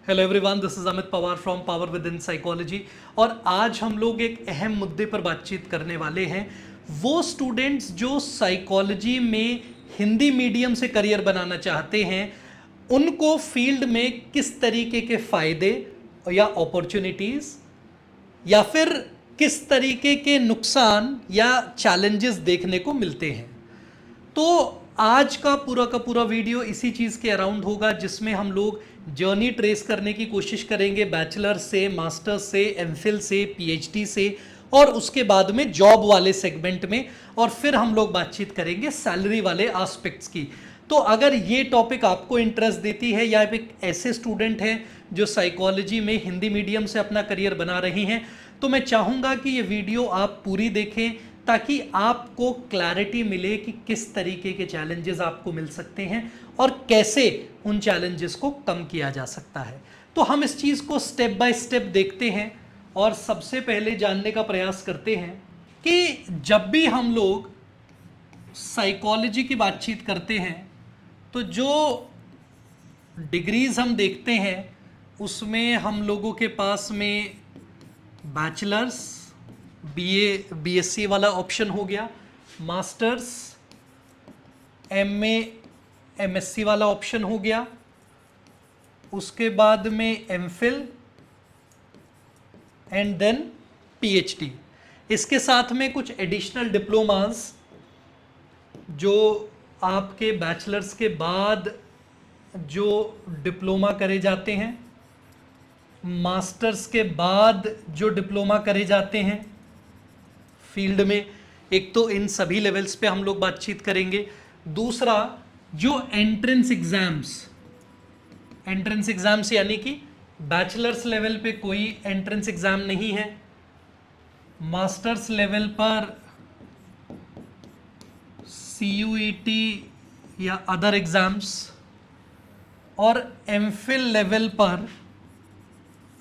Hello everyone, this is Amit Pawar from power with in psychology. और आज हम लोग एक अहम मुद्दे पर बातचीत करने वाले हैं। वो स्टूडेंट्स जो साइकोलॉजी में हिंदी मीडियम से करियर बनाना चाहते हैं, उनको फील्ड में किस तरीके के फ़ायदे या अपॉर्चुनिटीज़ या फिर किस तरीके के नुकसान या चैलेंजेस देखने को मिलते हैं। तो आज का पूरा वीडियो इसी चीज़ के अराउंड होगा, जिसमें हम लोग जर्नी ट्रेस करने की कोशिश करेंगे बैचलर से, मास्टर्स से, एमफिल से, पीएचडी से और उसके बाद में जॉब वाले सेगमेंट में, और फिर हम लोग बातचीत करेंगे सैलरी वाले एस्पेक्ट्स की। तो अगर ये टॉपिक आपको इंटरेस्ट देती है या एक ऐसे स्टूडेंट हैं जो साइकोलॉजी में हिंदी मीडियम से अपना करियर बना रही हैं, तो मैं चाहूँगा कि ये वीडियो आप पूरी देखें ताकि आपको क्लैरिटी मिले कि किस तरीके के चैलेंजेस आपको मिल सकते हैं और कैसे उन चैलेंजेस को कम किया जा सकता है। तो हम इस चीज़ को स्टेप बाय स्टेप देखते हैं और सबसे पहले जानने का प्रयास करते हैं कि जब भी हम लोग साइकोलॉजी की बातचीत करते हैं तो जो डिग्रीज हम देखते हैं उसमें हम लोगों के पास में बैचलर्स, बीए, बीएससी वाला ऑप्शन हो गया, मास्टर्स, एमए, एमएससी वाला ऑप्शन हो गया, उसके बाद में एमफिल एंड देन पीएचडी। इसके साथ में कुछ एडिशनल डिप्लोमास जो आपके बैचलर्स के बाद जो डिप्लोमा करे जाते हैं, मास्टर्स के बाद जो डिप्लोमा करे जाते हैं फील्ड में। एक तो इन सभी लेवल्स पे हम लोग बातचीत करेंगे। दूसरा, जो एंट्रेंस एग्जाम्स यानी कि बैचलर्स लेवल पे कोई एंट्रेंस एग्जाम नहीं है, मास्टर्स लेवल पर सीयूईटी या अदर एग्जाम्स, और एमफिल लेवल पर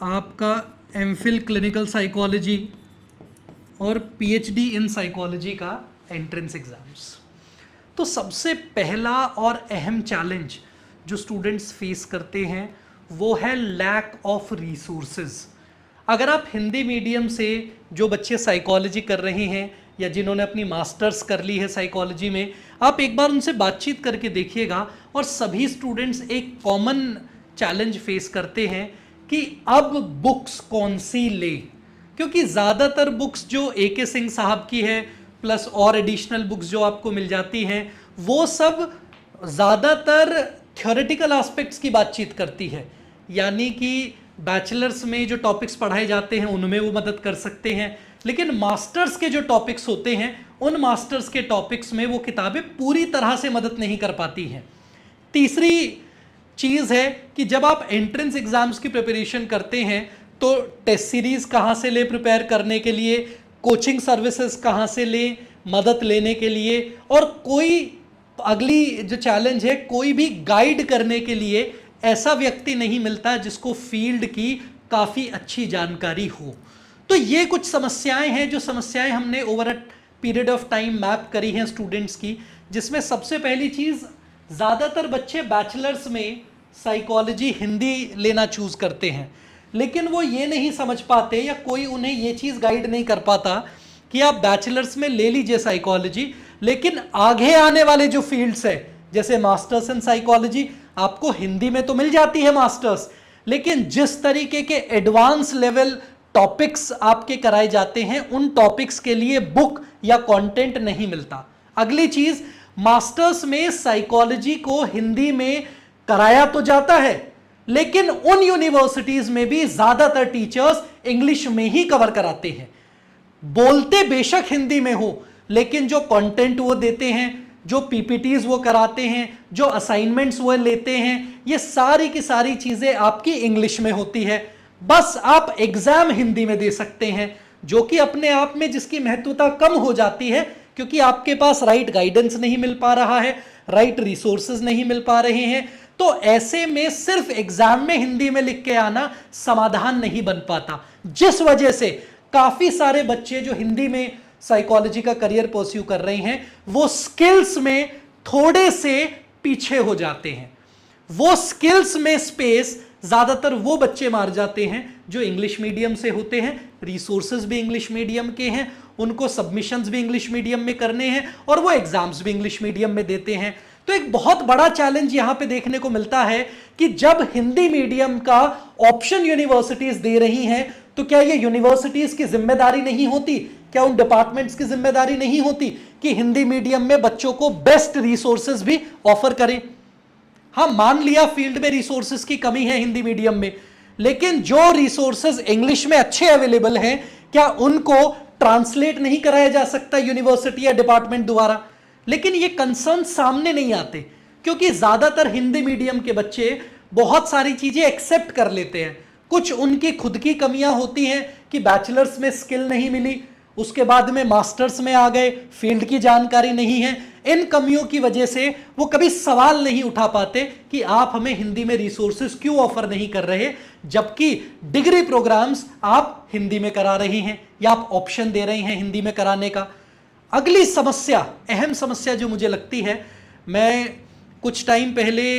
आपका एमफिल क्लिनिकल साइकोलॉजी और पीएचडी इन साइकोलॉजी का एंट्रेंस एग्जाम्स। तो सबसे पहला और अहम चैलेंज जो स्टूडेंट्स फेस करते हैं वो है लैक ऑफ रिसोर्सेज। अगर आप हिंदी मीडियम से जो बच्चे साइकोलॉजी कर रहे हैं या जिन्होंने अपनी मास्टर्स कर ली है साइकोलॉजी में, आप एक बार उनसे बातचीत करके देखिएगा और सभी स्टूडेंट्स एक कॉमन चैलेंज फेस करते हैं कि अब बुक्स कौन सी ले, क्योंकि ज़्यादातर बुक्स जो ए.के. सिंह साहब की है प्लस और एडिशनल बुक्स जो आपको मिल जाती हैं वो सब ज़्यादातर थ्योरेटिकल एस्पेक्ट्स की बातचीत करती है। यानी कि बैचलर्स में जो टॉपिक्स पढ़ाए जाते हैं उनमें वो मदद कर सकते हैं, लेकिन मास्टर्स के जो टॉपिक्स होते हैं उन मास्टर्स के टॉपिक्स में वो किताबें पूरी तरह से मदद नहीं कर पाती हैं। तीसरी चीज़ है कि जब आप एंट्रेंस एग्जाम्स की प्रिपरेशन करते हैं तो टेस्ट सीरीज कहाँ से ले प्रिपेयर करने के लिए, कोचिंग सर्विसेज कहाँ से ले मदद लेने के लिए, और कोई अगली जो चैलेंज है, कोई भी गाइड करने के लिए ऐसा व्यक्ति नहीं मिलता जिसको फील्ड की काफ़ी अच्छी जानकारी हो। तो ये कुछ समस्याएं हैं, जो समस्याएं हमने over a period of time map करी हैं स्टूडेंट्स की, जिसमें सबसे पहली चीज़, ज़्यादातर बच्चे बैचलर्स में साइकोलॉजी हिंदी लेना चूज करते हैं, लेकिन वो ये नहीं समझ पाते या कोई उन्हें ये चीज़ गाइड नहीं कर पाता कि आप बैचलर्स में ले लीजिए साइकोलॉजी, लेकिन आगे आने वाले जो फील्ड्स है जैसे मास्टर्स इन साइकोलॉजी, आपको हिंदी में तो मिल जाती है मास्टर्स, लेकिन जिस तरीके के एडवांस लेवल टॉपिक्स आपके कराए जाते हैं उन टॉपिक्स के लिए बुक या कंटेंट नहीं मिलता। अगली चीज, मास्टर्स में साइकोलॉजी को हिंदी में कराया तो जाता है, लेकिन उन यूनिवर्सिटीज में भी ज्यादातर टीचर्स इंग्लिश में ही कवर कराते हैं। बोलते बेशक हिंदी में हो, लेकिन जो कंटेंट वो देते हैं, जो पीपीटीज वो कराते हैं, जो असाइनमेंट्स वो लेते हैं, ये सारी की सारी चीजें आपकी इंग्लिश में होती है। बस आप एग्जाम हिंदी में दे सकते हैं, जो कि अपने आप में जिसकी महत्वता कम हो जाती है, क्योंकि आपके पास राइट गाइडेंस नहीं मिल पा रहा है, राइट रिसोर्सेज नहीं मिल पा रहे हैं। तो ऐसे में सिर्फ एग्जाम में हिंदी में लिख के आना समाधान नहीं बन पाता, जिस वजह से काफी सारे बच्चे जो हिंदी में साइकोलॉजी का करियर परस्यू कर रहे हैं वो स्किल्स में थोड़े से पीछे हो जाते हैं। वो स्किल्स में स्पेस ज़्यादातर वो बच्चे मार जाते हैं जो इंग्लिश मीडियम से होते हैं, रिसोर्सेज भी इंग्लिश मीडियम के हैं, उनको सबमिशंस भी इंग्लिश मीडियम में करने हैं और वो एग्जाम्स भी इंग्लिश मीडियम में देते हैं। तो एक बहुत बड़ा चैलेंज यहां पे देखने को मिलता है कि जब हिंदी मीडियम का ऑप्शन यूनिवर्सिटीज दे रही हैं तो क्या ये यूनिवर्सिटीज की जिम्मेदारी नहीं होती, क्या उन डिपार्टमेंट्स की जिम्मेदारी नहीं होती कि हिंदी मीडियम में बच्चों को बेस्ट रिसोर्सेज भी ऑफर करें? हाँ, मान लिया फील्ड में रिसोर्सेज की कमी है हिंदी मीडियम में, लेकिन जो रिसोर्सेज इंग्लिश में अच्छे अवेलेबल हैं क्या उनको ट्रांसलेट नहीं कराया जा सकता यूनिवर्सिटी या डिपार्टमेंट द्वारा? लेकिन ये कंसर्न सामने नहीं आते क्योंकि ज्यादातर हिंदी मीडियम के बच्चे बहुत सारी चीजें एक्सेप्ट कर लेते हैं। कुछ उनकी खुद की कमियां होती हैं कि बैचलर्स में स्किल नहीं मिली, उसके बाद में मास्टर्स में आ गए, फील्ड की जानकारी नहीं है। इन कमियों की वजह से वो कभी सवाल नहीं उठा पाते कि आप हमें हिंदी में रिसोर्सेज क्यों ऑफर नहीं कर रहे, जबकि डिग्री प्रोग्राम्स आप हिंदी में करा रही हैं या आप ऑप्शन दे रही हैं हिंदी में कराने का। अगली समस्या, अहम समस्या जो मुझे लगती है, मैं कुछ टाइम पहले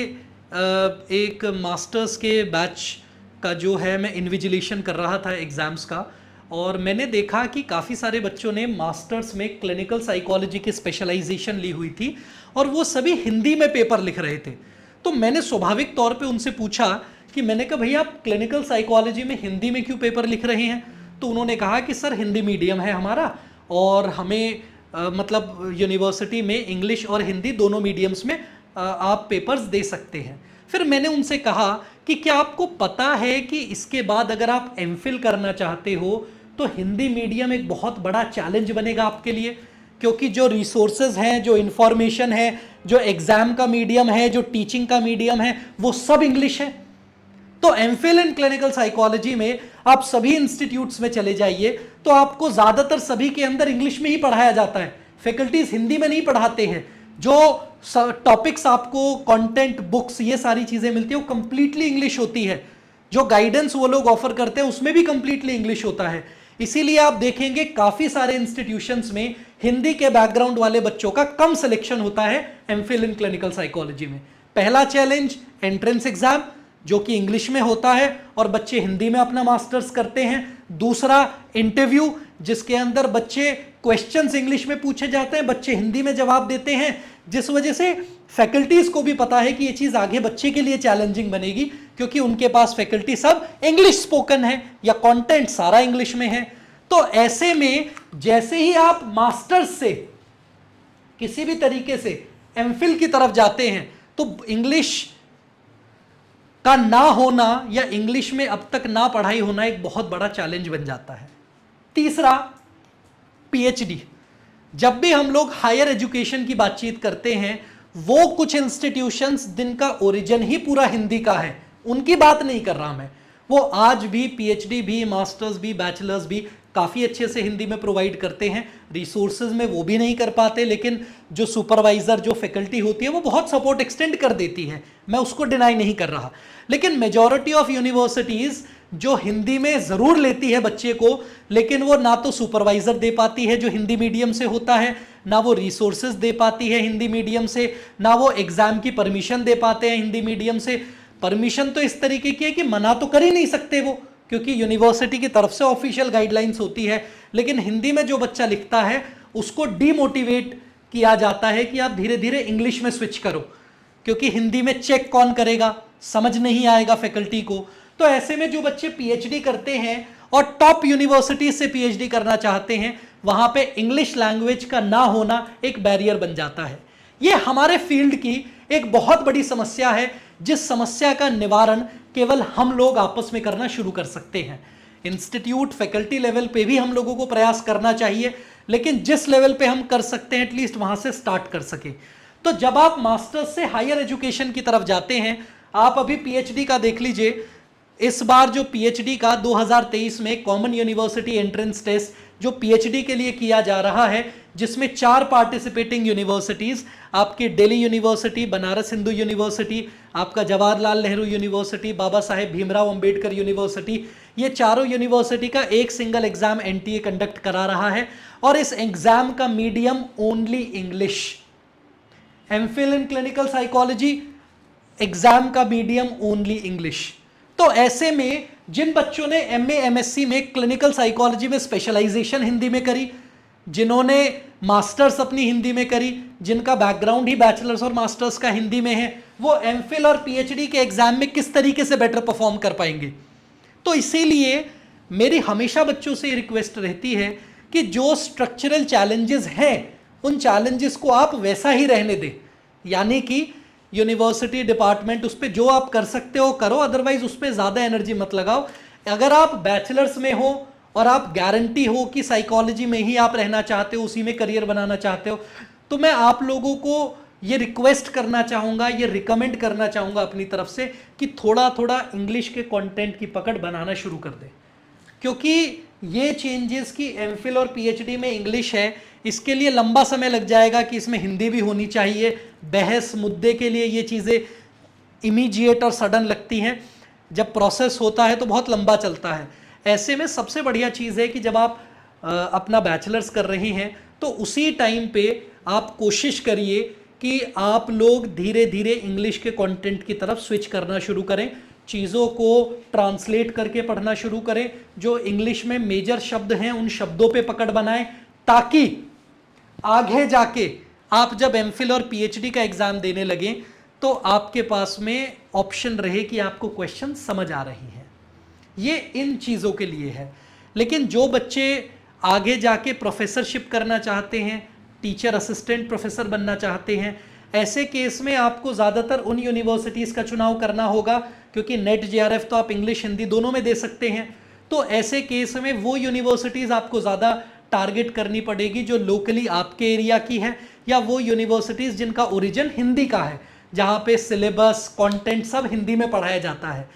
एक मास्टर्स के बैच का जो है मैं इन्विजिलेशन कर रहा था एग्ज़ाम्स का, और मैंने देखा कि काफ़ी सारे बच्चों ने मास्टर्स में क्लिनिकल साइकोलॉजी की स्पेशलाइजेशन ली हुई थी और वो सभी हिंदी में पेपर लिख रहे थे। तो मैंने स्वाभाविक तौर पे उनसे पूछा कि मैंने कहा भैया आप क्लिनिकल साइकोलॉजी में हिंदी में क्यों पेपर लिख रहे हैं? तो उन्होंने कहा कि सर हिंदी मीडियम है हमारा और हमें मतलब यूनिवर्सिटी में इंग्लिश और हिंदी दोनों मीडियम्स में आप पेपर्स दे सकते हैं। फिर मैंने उनसे कहा कि क्या आपको पता है कि इसके बाद अगर आप एमफिल करना चाहते हो तो हिंदी मीडियम एक बहुत बड़ा चैलेंज बनेगा आपके लिए, क्योंकि जो रिसोर्सेज हैं, जो इंफॉर्मेशन है, जो एग्जाम का मीडियम है, जो टीचिंग का मीडियम है, वो सब इंग्लिश है। तो एमफिल इन क्लिनिकल साइकोलॉजी में आप सभी इंस्टीट्यूट्स में चले जाइए तो आपको ज्यादातर सभी के अंदर इंग्लिश में ही पढ़ाया जाता है, फैकल्टीज हिंदी में नहीं पढ़ाते हैं। जो टॉपिक्स आपको कंटेंट, बुक्स, ये सारी चीजें मिलती है वो कंप्लीटली इंग्लिश होती है। जो गाइडेंस वो लोग ऑफर करते हैं उसमें भी कंप्लीटली इंग्लिश होता है। इसीलिए आप देखेंगे काफी सारे इंस्टीट्यूशंस में हिंदी के बैकग्राउंड वाले बच्चों का कम सिलेक्शन होता है एमफिल इन क्लिनिकल साइकोलॉजी में। पहला चैलेंज एंट्रेंस एग्जाम जो कि इंग्लिश में होता है और बच्चे हिंदी में अपना मास्टर्स करते हैं। दूसरा इंटरव्यू जिसके अंदर बच्चे क्वेश्चंस इंग्लिश में पूछे जाते हैं, बच्चे हिंदी में जवाब देते हैं, जिस वजह से फैकल्टीज को भी पता है कि ये चीज आगे बच्चे के लिए चैलेंजिंग बनेगी क्योंकि उनके पास फैकल्टी सब इंग्लिश स्पोकन है या कंटेंट सारा इंग्लिश में है। तो ऐसे में जैसे ही आप मास्टर्स से किसी भी तरीके से एमफिल की तरफ जाते हैं तो इंग्लिश का ना होना या इंग्लिश में अब तक ना पढ़ाई होना एक बहुत बड़ा चैलेंज बन जाता है। तीसरा पीएचडी। जब भी हम लोग हायर एजुकेशन की बातचीत करते हैं वो कुछ इंस्टीट्यूशंस जिनका ओरिजिन ही पूरा हिंदी का है उनकी बात नहीं कर रहा मैं, वो आज भी पीएचडी भी, मास्टर्स भी, बैचलर्स भी काफ़ी अच्छे से हिंदी में प्रोवाइड करते हैं। रिसोर्सेज में वो भी नहीं कर पाते, लेकिन जो सुपरवाइज़र, जो फैकल्टी होती है वो बहुत सपोर्ट एक्सटेंड कर देती है, मैं उसको डिनाई नहीं कर रहा। लेकिन मेजॉरिटी ऑफ यूनिवर्सिटीज़ जो हिंदी में ज़रूर लेती है बच्चे को, लेकिन वो ना तो सुपरवाइज़र दे पाती है जो हिंदी मीडियम से होता है, ना वो रिसोर्सेज दे पाती है हिंदी मीडियम से, ना वो एग्ज़ाम की परमिशन दे पाते हैं हिंदी मीडियम से। परमिशन तो इस तरीके की है कि मना तो कर ही नहीं सकते वो, क्योंकि यूनिवर्सिटी की तरफ से ऑफिशियल गाइडलाइंस होती है, लेकिन हिंदी में जो बच्चा लिखता है उसको डीमोटिवेट किया जाता है कि आप धीरे धीरे इंग्लिश में स्विच करो, क्योंकि हिंदी में चेक कौन करेगा, समझ नहीं आएगा फैकल्टी को। तो ऐसे में जो बच्चे पीएचडी करते हैं और टॉप यूनिवर्सिटी से पीएचडी करना चाहते हैं वहां पे इंग्लिश लैंग्वेज का ना होना एक बैरियर बन जाता है। ये हमारे फील्ड की एक बहुत बड़ी समस्या है, जिस समस्या का निवारण केवल हम लोग आपस में करना शुरू कर सकते हैं। इंस्टीट्यूट फैकल्टी लेवल पे भी हम लोगों को प्रयास करना चाहिए, लेकिन जिस लेवल पे हम कर सकते हैं एटलीस्ट वहां से स्टार्ट कर सके। तो जब आप मास्टर्स से हायर एजुकेशन की तरफ जाते हैं, आप अभी पीएचडी का देख लीजिए, इस बार जो पीएचडी का 2023 में कॉमन यूनिवर्सिटी एंट्रेंस टेस्ट जो पीएचडी के लिए किया जा रहा है, जिसमें 4 पार्टिसिपेटिंग यूनिवर्सिटीज, आपकी दिल्ली यूनिवर्सिटी, बनारस हिंदू यूनिवर्सिटी, आपका जवाहरलाल नेहरू यूनिवर्सिटी, बाबा साहेब भीमराव अंबेडकर यूनिवर्सिटी, ये चारों यूनिवर्सिटी का एक सिंगल एग्जाम एनटीए कंडक्ट करा रहा है और इस एग्जाम का medium only English. MPhil in clinical psychology exam का मीडियम ओनली इंग्लिश। तो ऐसे में जिन बच्चों ने एमए एमएससी में क्लिनिकल साइकोलॉजी में स्पेशलाइजेशन हिंदी में करी, जिन्होंने मास्टर्स अपनी हिंदी में करी, जिनका बैकग्राउंड ही बैचलर्स और मास्टर्स का हिंदी में है, वो एमफिल और पीएचडी के एग्जाम में किस तरीके से बेटर परफॉर्म कर पाएंगे। तो इसीलिए मेरी हमेशा बच्चों से रिक्वेस्ट रहती है कि जो स्ट्रक्चरल चैलेंजेस हैं उन चैलेंजेस को आप वैसा ही रहने दें, यानी कि यूनिवर्सिटी डिपार्टमेंट उस पर जो आप कर सकते हो करो, अदरवाइज उस पर ज़्यादा एनर्जी मत लगाओ। अगर आप बैचलर्स में हो और आप गारंटी हो कि साइकोलॉजी में ही आप रहना चाहते हो, उसी में करियर बनाना चाहते हो, तो मैं आप लोगों को ये रिक्वेस्ट करना चाहूँगा, ये रिकमेंड करना चाहूँगा अपनी तरफ से कि थोड़ा थोड़ा इंग्लिश के कंटेंट की पकड़ बनाना शुरू कर दें, क्योंकि ये चेंजेस की एमफिल और पीएचडी में इंग्लिश है, इसके लिए लंबा समय लग जाएगा कि इसमें हिंदी भी होनी चाहिए। बहस मुद्दे के लिए ये चीज़ें इमीडिएट और सडन लगती हैं, जब प्रोसेस होता है तो बहुत लंबा चलता है। ऐसे में सबसे बढ़िया चीज़ है कि जब आप अपना बैचलर्स कर रही हैं तो उसी टाइम पे आप कोशिश करिए कि आप लोग धीरे धीरे इंग्लिश के कंटेंट की तरफ स्विच करना शुरू करें, चीज़ों को ट्रांसलेट करके पढ़ना शुरू करें, जो इंग्लिश में मेजर शब्द हैं उन शब्दों पे पकड़ बनाएं, ताकि आगे जाके आप जब एमफिल और पीएचडी का एग्ज़ाम देने लगें तो आपके पास में ऑप्शन रहे कि आपको क्वेश्चन समझ आ रही हैं। ये इन चीज़ों के लिए है। लेकिन जो बच्चे आगे जाके प्रोफेसरशिप करना चाहते हैं, टीचर असिस्टेंट प्रोफेसर बनना चाहते हैं, ऐसे केस में आपको ज़्यादातर उन यूनिवर्सिटीज़ का चुनाव करना होगा, क्योंकि नेट जेआरएफ तो आप इंग्लिश हिंदी दोनों में दे सकते हैं। तो ऐसे केस में वो यूनिवर्सिटीज़ आपको ज़्यादा टारगेट करनी पड़ेगी जो लोकली आपके एरिया की है, या वो यूनिवर्सिटीज़ जिनका ओरिजिन हिंदी का है, जहाँ पे सिलेबस कंटेंट सब हिंदी में पढ़ाया जाता है।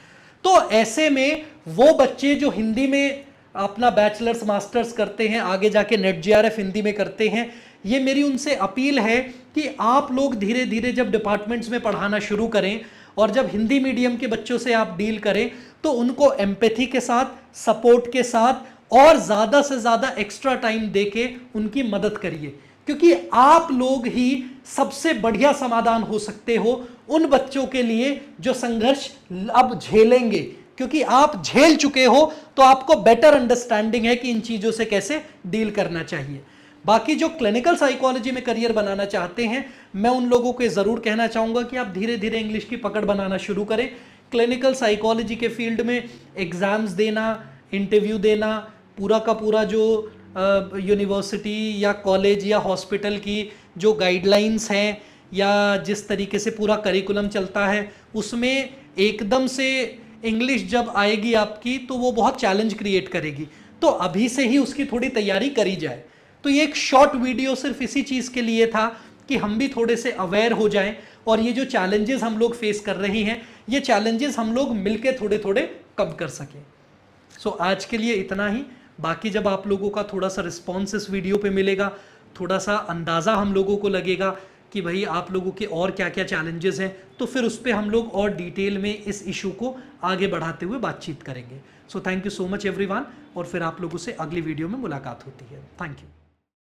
तो ऐसे में वो बच्चे जो हिंदी में अपना बैचलर्स मास्टर्स करते हैं, आगे जाके नेट जेआरएफ हिंदी में करते हैं, ये मेरी उनसे अपील है कि आप लोग धीरे धीरे जब डिपार्टमेंट्स में पढ़ाना शुरू करें और जब हिंदी मीडियम के बच्चों से आप डील करें तो उनको एम्पैथी के साथ, सपोर्ट के साथ और ज़्यादा से ज़्यादा एक्स्ट्रा टाइम देके उनकी मदद करिए, क्योंकि आप लोग ही सबसे बढ़िया समाधान हो सकते हो उन बच्चों के लिए जो संघर्ष अब झेलेंगे, क्योंकि आप झेल चुके हो तो आपको बेटर अंडरस्टैंडिंग है कि इन चीज़ों से कैसे डील करना चाहिए। बाकी जो क्लिनिकल साइकोलॉजी में करियर बनाना चाहते हैं, मैं उन लोगों को ज़रूर कहना चाहूँगा कि आप धीरे धीरे इंग्लिश की पकड़ बनाना शुरू करें। क्लिनिकल साइकोलॉजी के फील्ड में एग्ज़ाम्स देना, इंटरव्यू देना, पूरा का पूरा जो यूनिवर्सिटी या कॉलेज या हॉस्पिटल की जो गाइडलाइंस हैं या जिस तरीके से पूरा करिकुलम चलता है, उसमें एकदम से इंग्लिश जब आएगी आपकी तो वो बहुत चैलेंज क्रिएट करेगी। तो अभी से ही उसकी थोड़ी तैयारी करी जाए। तो ये एक शॉर्ट वीडियो सिर्फ इसी चीज़ के लिए था कि हम भी थोड़े से अवेयर हो जाएं और ये जो चैलेंजेस हम लोग फेस कर रहे हैं, ये चैलेंजेस हम लोग मिलके थोड़े थोड़े कम कर सकें। सो आज के लिए इतना ही। बाकी जब आप लोगों का थोड़ा सा रिस्पॉन्स इस वीडियो पे मिलेगा, थोड़ा सा अंदाज़ा हम लोगों को लगेगा कि भाई आप लोगों के और क्या क्या चैलेंजेस हैं, तो फिर उस पर हम लोग और डिटेल में इस इशू को आगे बढ़ाते हुए बातचीत करेंगे। So thank you so much everyone, और फिर आप लोगों से अगली वीडियो में मुलाकात होती है। Thank you.